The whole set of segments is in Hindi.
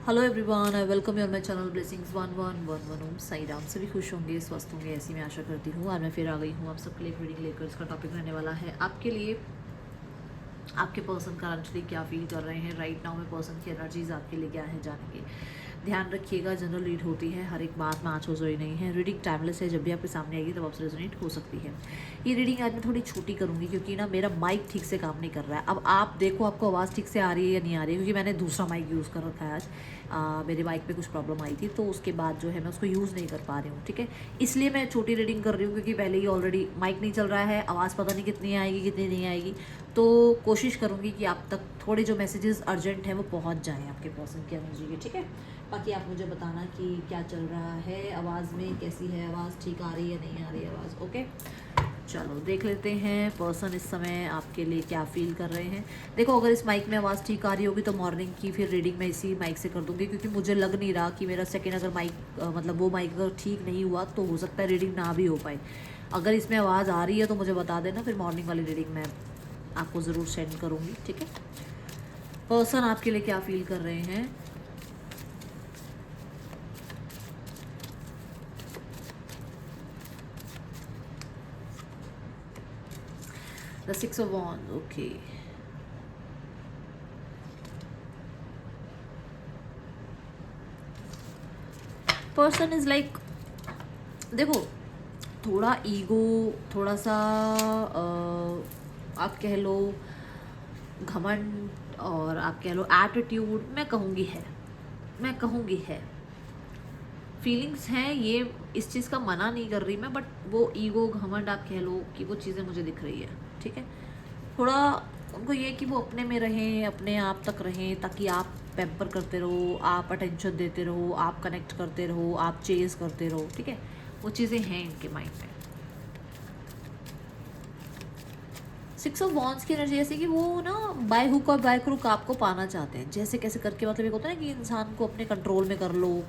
Hello everyone, I welcome you on my channel blessings 1111 ओम साई राम। सभी खुश होंगे, स्वस्थ होंगे, ऐसी मैं आशा करती हूँ। आज मैं फिर आ गई हूँ आप सबके लिए एक रीडिंग लेकर। इसका टॉपिक रहने वाला है आपके लिए आपके पर्सन करंटली क्या फील कर रहे हैं राइट नाउ में। पर्सन की एनर्जीज आपके लिए क्या है जानेंगे। ध्यान रखिएगा, जनरल रीड होती है, हर एक बात में आज हो जोई नहीं है। रीडिंग टाइमलेस है, जब भी आपके सामने आएगी तब आपसे रेजोनेट हो सकती है। ये रीडिंग आज मैं थोड़ी छोटी करूँगी क्योंकि ना मेरा माइक ठीक से काम नहीं कर रहा है। अब आप देखो आपको आवाज़ ठीक से आ रही है या नहीं आ रही है, क्योंकि मैंने दूसरा माइक यूज़ कर रखा है आज। मेरे माइक पे कुछ प्रॉब्लम आई थी, तो उसके बाद जो है मैं उसको यूज़ नहीं कर पा रही हूँ। ठीक है, इसलिए मैं छोटी रीडिंग कर रही हूँ, क्योंकि पहले ही ऑलरेडी माइक नहीं चल रहा है, आवाज़ पता नहीं कितनी आएगी कितनी नहीं आएगी। तो कोशिश करूँगी कि आप तक थोड़े जो मैसेजेस अर्जेंट हैं वो पहुँच जाएँ आपके पर्सन की एनर्जी के। ठीक है, बाकी आप मुझे बताना कि क्या चल रहा है, आवाज़ में कैसी है, आवाज़ ठीक आ रही है नहीं आ रही है आवाज़। ओके, चलो देख लेते हैं पर्सन इस समय आपके लिए क्या फील कर रहे हैं। देखो, अगर इस माइक में आवाज़ ठीक आ रही होगी तो मॉर्निंग की फिर रीडिंग मैं इसी माइक से कर दूंगी, क्योंकि मुझे लग नहीं रहा कि मेरा सेकंड अगर माइक मतलब वो माइक अगर ठीक नहीं हुआ तो हो सकता है रीडिंग ना भी हो पाए। अगर इसमें आवाज़ आ रही है तो मुझे बता देना, फिर मॉर्निंग वाली रीडिंग मैं आपको ज़रूर सेंड करूँगी। ठीक है, पर्सन आपके लिए क्या फील कर रहे हैं। The 6 of Wands, okay. Person is like, देखो, थोड़ा ईगो, थोड़ा सा आप कह लो घमंड, और आप कह लो एटीट्यूड, मैं कहूँगी है फीलिंग्स हैं ये। इस चीज़ का मना नहीं कर रही मैं, बट वो ईगो घमंड आप कह लो कि वो चीज़ें मुझे दिख रही है। ठीक है, थोड़ा उनको ये कि वो अपने में रहें, अपने आप तक रहें, ताकि आप पैम्पर करते रहो, आप अटेंशन देते रहो, आप कनेक्ट करते रहो, आप चेज़ करते रहो। ठीक है, वो चीज़ें हैं इनके माइंड में। 6 of Wands की एनर्जी ऐसी कि वो ना बाय हुक और बाय क्रुक आपको पाना चाहते हैं, जैसे कैसे करके। मतलब एक होता है ना कि इंसान को अपने कंट्रोल में कर लो,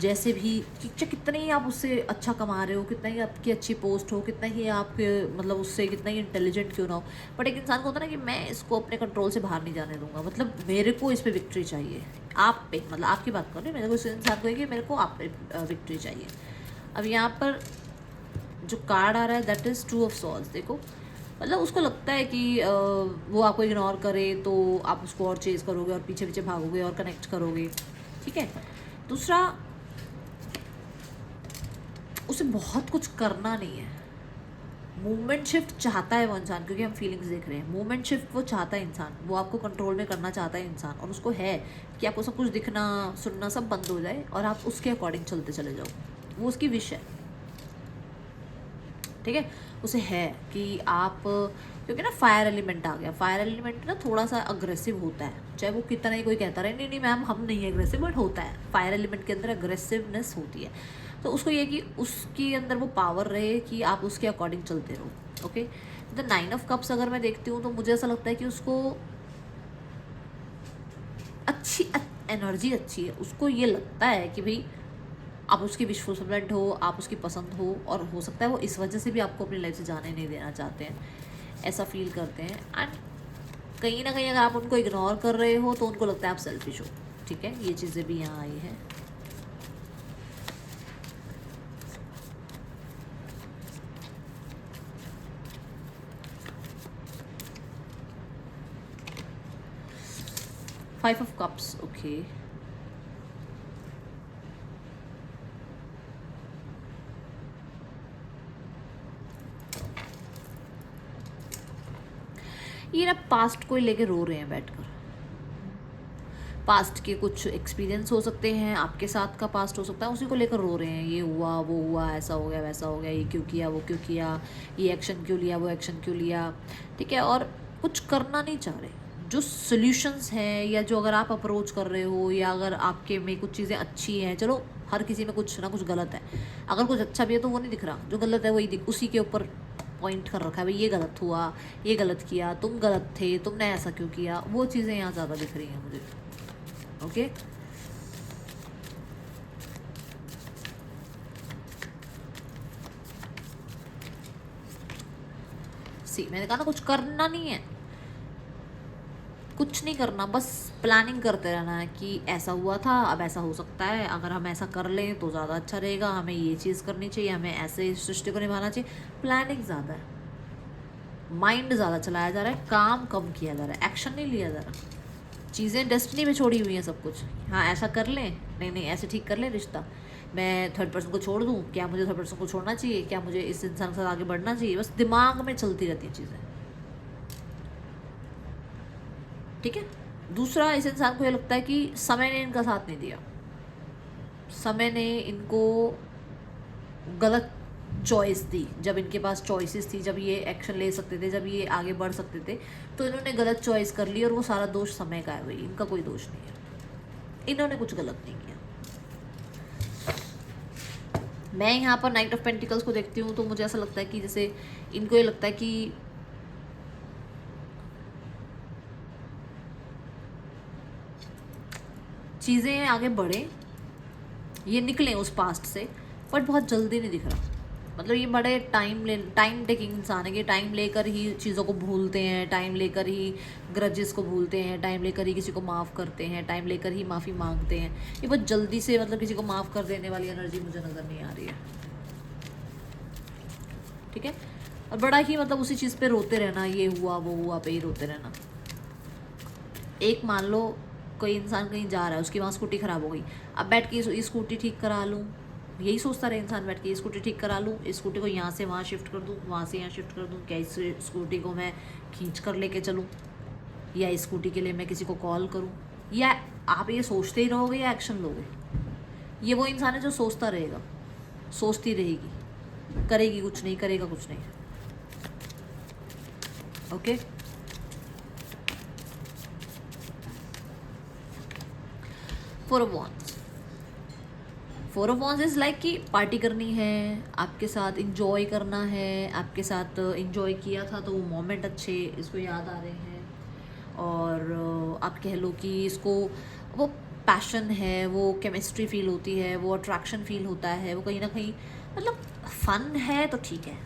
जैसे भी चाहे कितना ही आप उससे अच्छा कमा रहे हो, कितना ही आपकी अच्छी पोस्ट हो, कितना ही आपके मतलब उससे कितना ही इंटेलिजेंट क्यों ना हो, बट एक इंसान को होता है ना कि मैं इसको अपने कंट्रोल से बाहर नहीं जाने दूंगा। मतलब मेरे को इस पर विक्ट्री चाहिए, आप पे, मतलब आपकी बात कर रही हूँ, मेरे को इस इंसान को है कि मेरे को आप पे विक्ट्री चाहिए। अब यहाँ पर जो कार्ड आ रहा है दैट इज़ 2 of Swords। देखो, मतलब उसको लगता है कि वो आपको इग्नोर करे तो आप उसको और चेज़ करोगे और पीछे पीछे भागोगे और कनेक्ट करोगे। ठीक है, दूसरा, उसे बहुत कुछ करना नहीं है। मूवमेंट शिफ्ट चाहता है वो इंसान, क्योंकि हम फीलिंग्स देख रहे हैं। मूवमेंट शिफ्ट वो चाहता है इंसान, वो आपको कंट्रोल में करना चाहता है इंसान, और उसको है कि आपको सब कुछ दिखना सुनना सब बंद हो जाए और आप उसके अकॉर्डिंग चलते चले जाओ। वो उसकी विश है। ठीक है, उसे है कि आप, क्योंकि ना फायर एलिमेंट आ गया। फायर एलिमेंट ना थोड़ा सा अग्रेसिव होता है, चाहे वो कितना ही कोई कहता रहे नहीं नहीं मैम हम नहीं एग्रेसिव, बट होता है। फायर एलिमेंट के अंदर अग्रेसिवनेस होती है। तो उसको ये कि उसके अंदर वो पावर रहे कि आप उसके अकॉर्डिंग चलते रहो। ओके, द 9 of Cups अगर मैं देखती हूँ तो मुझे ऐसा लगता है कि उसको अच्छी एनर्जी अच्छी है। उसको ये लगता है कि भाई आप उसकी विश्वसनीय हो, आप उसकी पसंद हो, और हो सकता है वो इस वजह से भी आपको अपनी लाइफ से जाने नहीं देना चाहते हैं, ऐसा फील करते हैं। एंड कहीं ना कहीं अगर आप उनको इग्नोर कर रहे हो तो उनको लगता है आप सेल्फिश हो। ठीक है, ये चीज़ें भी यहाँ आई हैं।5 of Cups, ओके। ये ना पास्ट को लेके रो रहे हैं बैठकर। पास्ट के कुछ एक्सपीरियंस हो सकते हैं, आपके साथ का पास्ट हो सकता है, उसी को लेकर रो रहे हैं। ये हुआ वो हुआ, ऐसा हो गया वैसा हो गया, ये क्यों किया वो क्यों किया, ये एक्शन क्यों लिया वो एक्शन क्यों लिया। ठीक है, और कुछ करना नहीं चाह रहे। जो सोल्यूशंस हैं, या जो अगर आप अप्रोच कर रहे हो, या अगर आपके में कुछ चीज़ें अच्छी हैं, चलो हर किसी में कुछ ना कुछ गलत है, अगर कुछ अच्छा भी है तो वो नहीं दिख रहा, जो गलत है वही उसी के ऊपर पॉइंट कर रखा है, भाई ये गलत हुआ, ये गलत किया, तुम गलत थे, तुमने ऐसा क्यों किया। वो चीज़ें यहाँ ज़्यादा दिख रही हैं मुझे। ओके, सी मैंने कहा ना कुछ करना नहीं है, कुछ नहीं करना, बस प्लानिंग करते रहना है कि ऐसा हुआ था, अब ऐसा हो सकता है, अगर हम ऐसा कर लें तो ज़्यादा अच्छा रहेगा, हमें ये चीज़ करनी चाहिए, हमें ऐसे इस रिश्ते को निभाना चाहिए। प्लानिंग ज़्यादा है, माइंड ज़्यादा चलाया जा रहा है, काम कम किया जा रहा है, एक्शन नहीं लिया जा रहा। चीज़ें डेस्टिनी पे छोड़ी हुई हैं सब कुछ। हाँ ऐसा कर लें, नहीं नहीं ऐसे ठीक कर लें रिश्ता, मैं थर्ड पर्सन को छोड़ दूँ, क्या मुझे थर्ड पर्सन को छोड़ना चाहिए, क्या मुझे इस इंसान के साथ आगे बढ़ना चाहिए, बस दिमाग में चलती रहती हैं चीज़ें। ठीक है। दूसरा, इस इंसान को ये लगता है कि समय ने इनका साथ नहीं दिया, समय ने इनको गलत चॉइस दी। जब इनके पास चॉइसेस थी, जब ये एक्शन ले सकते थे, जब ये आगे बढ़ सकते थे, तो इन्होंने गलत चॉइस कर ली और वो सारा दोष समय का है भाई, इनका कोई दोष नहीं है, इन्होंने कुछ गलत नहीं किया। मैं यहाँ पर नाइट ऑफ पेंटिकल्स को देखती हूँ तो मुझे ऐसा लगता है कि जैसे इनको ये लगता है कि चीज़ें आगे बढ़े, ये निकलें उस पास्ट से, बट बहुत जल्दी नहीं दिख रहा। मतलब ये बड़े टाइम टेकिंग इंसान है, कि टाइम लेकर ही चीज़ों को भूलते हैं, टाइम लेकर ही ग्रजेस को भूलते हैं, टाइम लेकर ही किसी को माफ़ करते हैं, टाइम लेकर ही माफ़ी मांगते हैं। ये बहुत जल्दी से मतलब किसी को माफ़ कर देने वाली एनर्जी मुझे नज़र नहीं आ रही है। ठीक है। और बड़ा ही मतलब उसी चीज़ पे रोते रहना, ये हुआ वो हुआ पे ही रोते रहना। एक मान लो कोई इंसान कहीं जा रहा है, उसकी वहाँ स्कूटी ख़राब हो गई, अब बैठ के स्कूटी ठीक करा लूँ, यही सोचता रहे इंसान बैठ के, स्कूटी ठीक करा लूँ, इस स्कूटी को यहाँ से वहाँ शिफ्ट कर दूँ, वहाँ से यहाँ शिफ्ट कर दूँ, क्या इस स्कूटी को मैं खींच कर लेके चलूँ, या इस स्कूटी के लिए मैं किसी को कॉल करूँ, या आप ये सोचते ही रहोगे या एक्शन लोगे। ये वो इंसान है जो सोचता रहेगा, सोचती रहेगी, करेगी कुछ नहीं, करेगा कुछ नहीं। Okay. Four of wands, four of wands is like कि पार्टी करनी है, आपके साथ इंजॉय करना है, आपके साथ इंजॉय किया था तो वो मोमेंट अच्छे इसको याद आ रहे हैं, और आप कह लो कि इसको वो पैशन है, वो केमिस्ट्री फील होती है, वो अट्रैक्शन फील होता है, वो कहीं ना कहीं मतलब फन है तो ठीक है,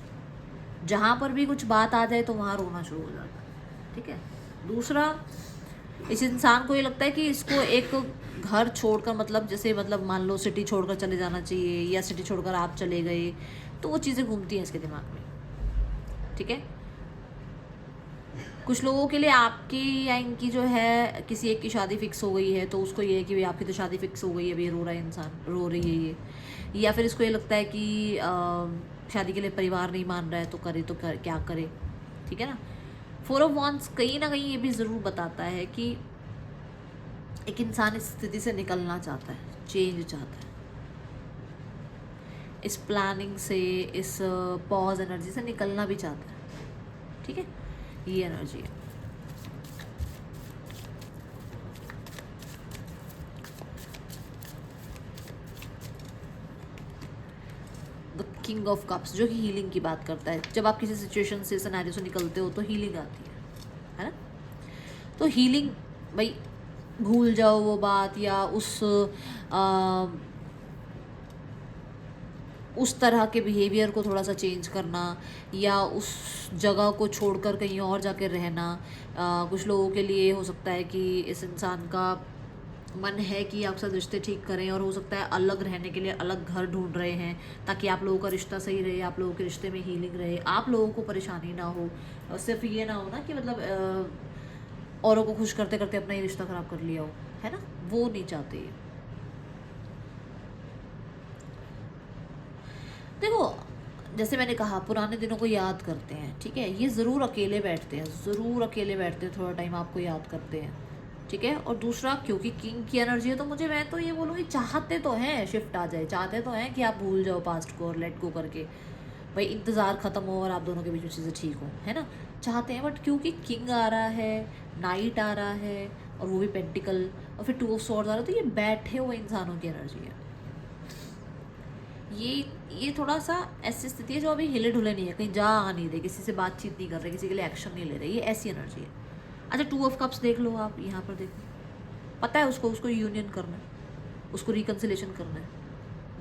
जहाँ पर भी कुछ बात आ जाए तो वहाँ रोना शुरू हो जाता है। ठीक है। दूसरा, इस इंसान को ये लगता है कि इसको एक घर छोड़कर, मतलब जैसे मतलब मान लो सिटी छोड़कर चले जाना चाहिए, या सिटी छोड़कर आप चले गए, तो वो चीज़ें घूमती हैं इसके दिमाग में। ठीक है। कुछ लोगों के लिए आपकी या इनकी जो है किसी एक की शादी फिक्स हो गई है, तो उसको ये है कि भाई आपकी तो शादी फिक्स हो गई है, अभी रो रहा है इंसान, रो रही है ये, या फिर इसको ये लगता है कि शादी के लिए परिवार नहीं मान रहा है, तो करे तो क्या करे। ठीक है ना। फोर ऑफ वॉन्ड्स कहीं ना कहीं ये भी ज़रूर बताता है कि एक इंसान इस स्थिति से निकलना चाहता है, चेंज चाहता है, इस प्लानिंग से, इस पॉज एनर्जी से निकलना भी चाहता है। ठीक है। ये एनर्जी है। द किंग ऑफ कप्स, जो कि हीलिंग की बात करता है। जब आप किसी सिचुएशन से, सिनेरियो से निकलते हो तो हीलिंग आती है ना। तो हीलिंग भाई, भूल जाओ वो बात, या उस तरह के बिहेवियर को थोड़ा सा चेंज करना, या उस जगह को छोड़कर कहीं और जाके रहना। कुछ लोगों के लिए हो सकता है कि इस इंसान का मन है कि आपके साथ रिश्ते ठीक करें, और हो सकता है अलग रहने के लिए अलग घर ढूंढ रहे हैं, ताकि आप लोगों का रिश्ता सही रहे, आप लोगों के रिश्ते में हीलिंग रहे, आप लोगों को परेशानी ना हो, और सिर्फ ये ना हो ना कि मतलब औरों को खुश करते करते अपना ही रिश्ता ख़राब कर लिया हो, है ना, वो नहीं चाहते ये। देखो, जैसे मैंने कहा, पुराने दिनों को याद करते हैं। ठीक है। ये ज़रूर अकेले बैठते हैं, ज़रूर अकेले बैठते हैं, थोड़ा टाइम आपको याद करते हैं। ठीक है। और दूसरा, क्योंकि किंग की एनर्जी है, तो मैं तो ये बोलूँगी, चाहते तो हैं शिफ्ट आ जाए, चाहते तो हैं कि आप भूल जाओ पास्ट को और लेट गो करके, भाई इंतज़ार ख़त्म हो और आप दोनों के बीच में चीज़ें ठीक हो, है ना, चाहते हैं। बट क्योंकि किंग आ रहा है, नाइट आ रहा है, और वो भी पेंटिकल, और फिर 2 ऑफ स्वॉर्ड्स आ रहा है, तो ये बैठे हुए इंसानों की एनर्जी है। ये थोड़ा सा ऐसी स्थिति है जो अभी हिले ढुले नहीं है, कहीं जा आ नहीं रहे, किसी से बातचीत नहीं कर रहे, किसी के लिए एक्शन नहीं ले रहे, ये ऐसी एनर्जी है। अच्छा, 2 ऑफ कप्स देख लो आप, यहाँ पर देखो, पता है उसको यूनियन करना है, उसको रिकन्सिलेशन करना है,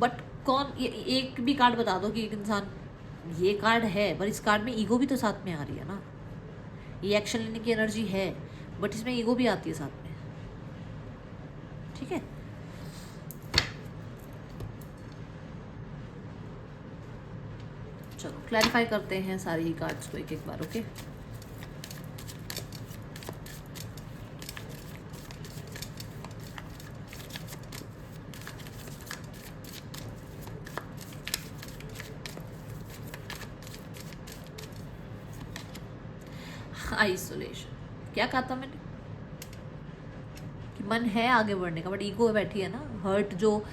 बट कौन, ये एक भी कार्ड बता दो कि एक इंसान, ये कार्ड है, पर इस कार्ड में ईगो भी तो साथ में आ रही है ना। ये एक्शन लेने की एनर्जी है, बट इसमें ईगो भी आती है साथ में। ठीक है। चलो क्लैरिफाई करते हैं सारी ही कार्ड्स को एक एक बार। ओके, आइसोलेशन, क्या कहा था मैंने कि मन है आगे बढ़ने का, बट ईगो बैठी है ना। हर्ट जो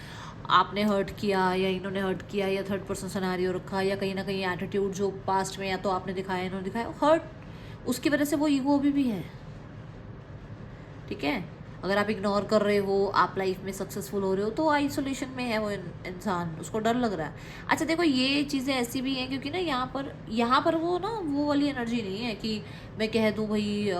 आपने हर्ट किया या इन्होंने हर्ट किया या थर्ड पर्सन सिनेरियो रखा या कहीं ना कहीं एटीट्यूड जो पास्ट में या तो आपने दिखाया इन्होंने दिखाया, हर्ट उसकी वजह से वो ईगो अभी भी है। ठीक है, अगर आप इग्नोर कर रहे हो, आप लाइफ में सक्सेसफुल हो रहे हो, तो आइसोलेशन में है वो इंसान, उसको डर लग रहा है। अच्छा देखो, ये चीज़ें ऐसी भी हैं क्योंकि ना यहाँ पर वो ना वो वाली एनर्जी नहीं है कि मैं कह दूँ भाई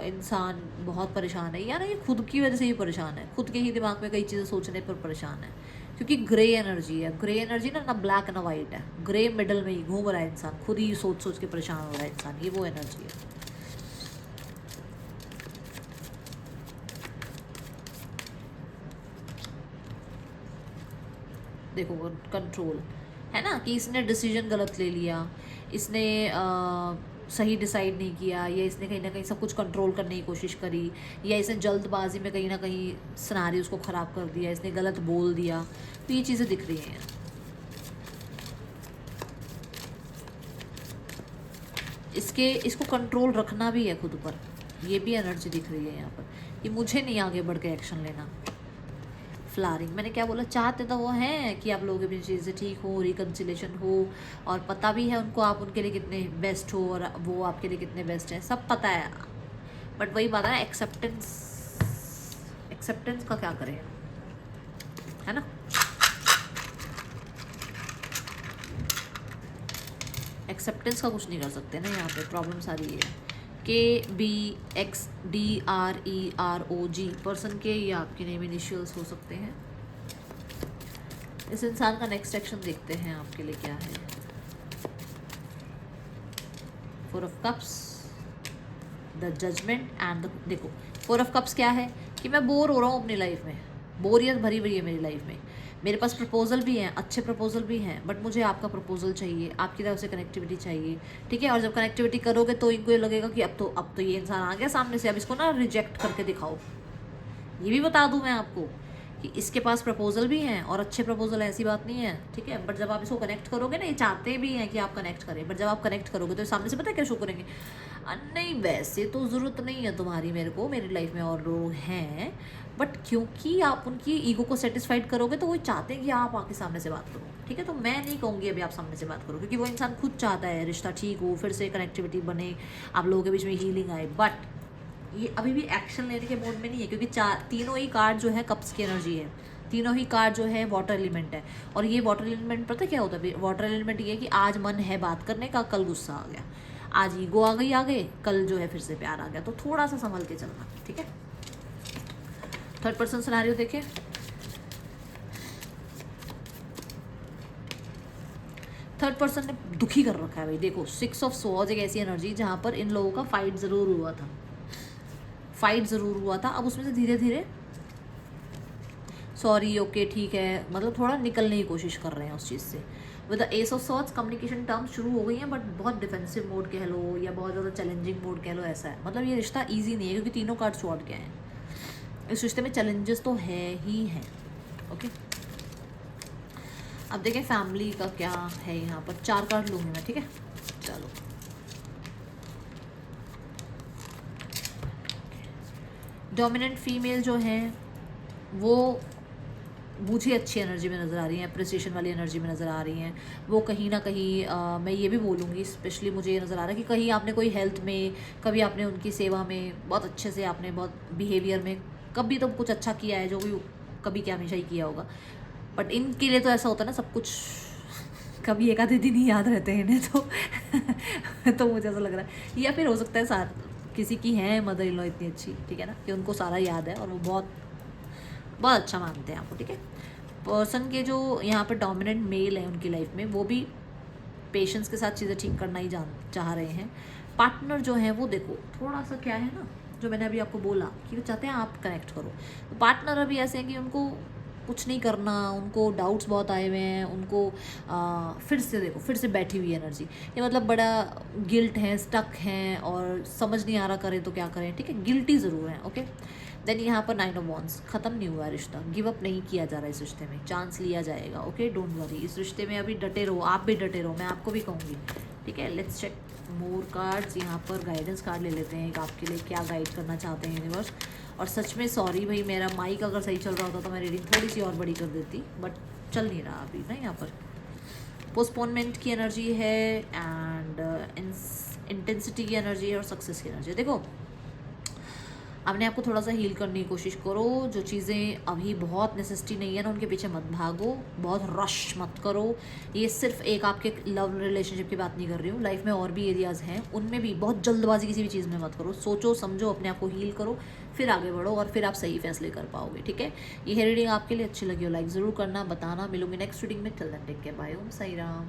इंसान बहुत परेशान है, या ना ये खुद की वजह से ही परेशान है, खुद के ही दिमाग में कई चीज़ें सोचने पर परेशान है, क्योंकि ग्रे एनर्जी है। ग्रे एनर्जी ना ब्लैक ना वाइट है, ग्रे मिडल में ही घूम रहा है इंसान, खुद ही सोच सोच के परेशान हो रहा है इंसान, ये वो एनर्जी है। देखो कंट्रोल है ना, कि इसने डिसीजन गलत ले लिया, इसने सही डिसाइड नहीं किया, या इसने कहीं ना कहीं सब कुछ कंट्रोल करने की कोशिश करी, या इसने जल्दबाजी में कहीं ना कहीं सिनेरियोस को ख़राब कर दिया, इसने गलत बोल दिया, तो ये चीज़ें दिख रही हैं। इसको कंट्रोल रखना भी है खुद पर, ये भी एनर्जी दिख रही है यहाँ पर कि मुझे नहीं आगे बढ़ के एक्शन लेना। फ्लारिंग, मैंने क्या बोला, चाहते तो वो हैं कि आप लोगों के बीच चीज़ें ठीक हो, रिकन्सिलेशन हो, और पता भी है उनको आप उनके लिए कितने बेस्ट हो और वो आपके लिए कितने बेस्ट हैं, सब पता है। बट वही बात है, एक्सेप्टेंस का क्या करें, है ना। एक्सेप्टेंस का कुछ नहीं कर सकते ना, यहाँ पे प्रॉब्लम सारी है। KBXDREROG पर्सन के या आपके नेम इनिशियल्स हो सकते हैं। इस इंसान का नेक्स्ट एक्शन देखते हैं आपके लिए क्या है। 4 of cups, the judgement and देखो 4 ऑफ कप्स क्या है कि मैं बोर हो रहा हूँ अपनी लाइफ में, बोरियत भरी हुई है मेरी लाइफ में, मेरे पास प्रपोजल भी हैं, अच्छे प्रपोजल भी हैं, बट मुझे आपका प्रपोजल चाहिए, आपकी तरफ से कनेक्टिविटी चाहिए। ठीक है, और जब कनेक्टिविटी करोगे तो इनको ये लगेगा कि अब तो ये इंसान आ गया सामने से, अब इसको ना रिजेक्ट करके दिखाओ। ये भी बता दूं मैं आपको कि इसके पास प्रपोजल भी हैं और अच्छे प्रपोजल, ऐसी बात नहीं है। ठीक है, बट जब आप इसको कनेक्ट करोगे ना, ये चाहते भी हैं कि आप कनेक्ट करें, बट जब आप कनेक्ट करोगे तो सामने से पता है क्या शो करेंगे, नहीं वैसे तो ज़रूरत नहीं है तुम्हारी मेरे को, मेरी लाइफ में और लोग हैं, बट क्योंकि आप उनकी ईगो को सेटिस्फाइड करोगे तो वो चाहते हैं कि आप आके सामने से बात करो। ठीक है, तो मैं नहीं कहूँगी अभी आप सामने से बात करो, क्योंकि वो इंसान खुद चाहता है रिश्ता ठीक हो, फिर से कनेक्टिविटी बने, आप लोगों के बीच में हीलिंग आए, बट ये अभी भी एक्शन लेने के मोड में नहीं है, क्योंकि तीनों ही कार्ड जो है कप्स की एनर्जी है, तीनों ही कार्ड जो है वाटर एलिमेंट है। और ये वाटर एलिमेंट पता क्या होता है, वाटर एलिमेंट ये है कि आज मन है बात करने का, कल गुस्सा आ गया, आज ईगो आ गई आगे, कल जो है फिर से प्यार आ गया, तो थोड़ा सा संभल के चलना। ठीक है, थर्ड पर्सन सिनेरियो देखें। थर्ड पर्सन ने दुखी कर रखा है भाई। देखो 6 ऑफ स्वॉर्ड्स एक ऐसी एनर्जी जहां पर इन लोगों का फाइट ज़रूर हुआ था, अब उसमें से धीरे धीरे सॉरी ओके ठीक है, मतलब थोड़ा निकलने की कोशिश कर रहे हैं उस चीज़ से। With the S of swords communication terms शुरू हो गई हैं, बट बहुत डिफेंसिव मोड कह लो या बहुत ज़्यादा चैलेंजिंग मोड कह लो, ऐसा है। मतलब ये रिश्ता ईजी नहीं है, क्योंकि तीनों कार्ड स्वॉर्ड के हैं, इस रिश्ते में चैलेंजेस तो है ही हैं। ओके, अब देखें फैमिली का क्या है यहाँ पर। 4 कार्ड लूँगी मैं, ठीक है। चलो डोमिनेंट फीमेल जो है वो मुझे अच्छी एनर्जी में नज़र आ रही हैं, अप्रिसिएशन वाली एनर्जी में नज़र आ रही हैं। वो कहीं ना कहीं मैं ये भी बोलूँगी, स्पेशली मुझे ये नज़र आ रहा है कि कहीं आपने कोई हेल्थ में, कभी आपने उनकी सेवा में बहुत अच्छे से, आपने बहुत बिहेवियर में कभी तो कुछ अच्छा किया है, जो भी कभी क्या हमेशा ही किया होगा। बट इनके लिए तो ऐसा होता है ना, सब कुछ कभी एक आधे दिन ही याद रहते हैं इन्हें, तो मुझे ऐसा लग रहा है, या फिर हो सकता है किसी की है मदर इन लॉ इतनी अच्छी, ठीक है ना, कि उनको सारा याद है और वो बहुत बहुत अच्छा मानते हैं आपको। ठीक है, पर्सन के जो यहाँ पर डोमिनेंट मेल है उनकी लाइफ में, वो भी पेशेंस के साथ चीज़ें ठीक करना ही चाह रहे हैं। पार्टनर जो है वो देखो थोड़ा सा क्या है ना, जो मैंने अभी आपको बोला कि वो चाहते हैं आप कनेक्ट करो। तो पार्टनर अभी ऐसे हैं कि उनको कुछ नहीं करना, उनको डाउट्स बहुत आए हुए हैं, उनको फिर से देखो, फिर से बैठी हुई एनर्जी, ये मतलब बड़ा गिल्ट है, स्टक हैं और समझ नहीं आ रहा करें तो क्या करें, ठीक है, गिल्टी ज़रूर है। ओके, देन यहाँ पर 9 ऑफ वॉन्ड्स, ख़त्म नहीं हुआ रिश्ता, गिव अप नहीं किया जा रहा इस रिश्ते में, चांस लिया जाएगा। ओके, डोंट वरी, इस रिश्ते में अभी डटे रहो, आप भी डटे रहो, मैं आपको भी कहूँगी, ठीक है। लेट्स चेक मोर कार्ड्स, यहाँ पर गाइडेंस कार्ड ले लेते हैं, आपके लिए क्या गाइड करना चाहते हैं यूनिवर्स। और सच में सॉरी भाई, मेरा माइक अगर सही चल रहा होता तो मैं रीडिंग थोड़ी सी और बड़ी कर देती, बट चल नहीं रहा अभी ना। यहाँ पर पोस्टपोनमेंट की एनर्जी है एंड इंटेंसिटी की एनर्जी है और सक्सेस की एनर्जी है। देखो, अपने आप को थोड़ा सा हील करने की कोशिश करो, जो चीज़ें अभी बहुत नेसेसिटी नहीं है ना उनके पीछे मत भागो, बहुत रश मत करो। ये सिर्फ एक आपके लव रिलेशनशिप की बात नहीं कर रही हूँ, लाइफ में और भी एरियाज़ हैं, उनमें भी बहुत जल्दबाजी किसी भी चीज़ में मत करो, सोचो समझो, अपने आप को हील करो, फिर आगे बढ़ो और फिर आप सही फैसले कर पाओगे, ठीक है। ये रीडिंग आपके लिए अच्छी लगी हो लाइक ज़रूर करना, बताना। मिलूंगी नेक्स्ट रीडिंग में, till then take care, bye, Om Sai Ram.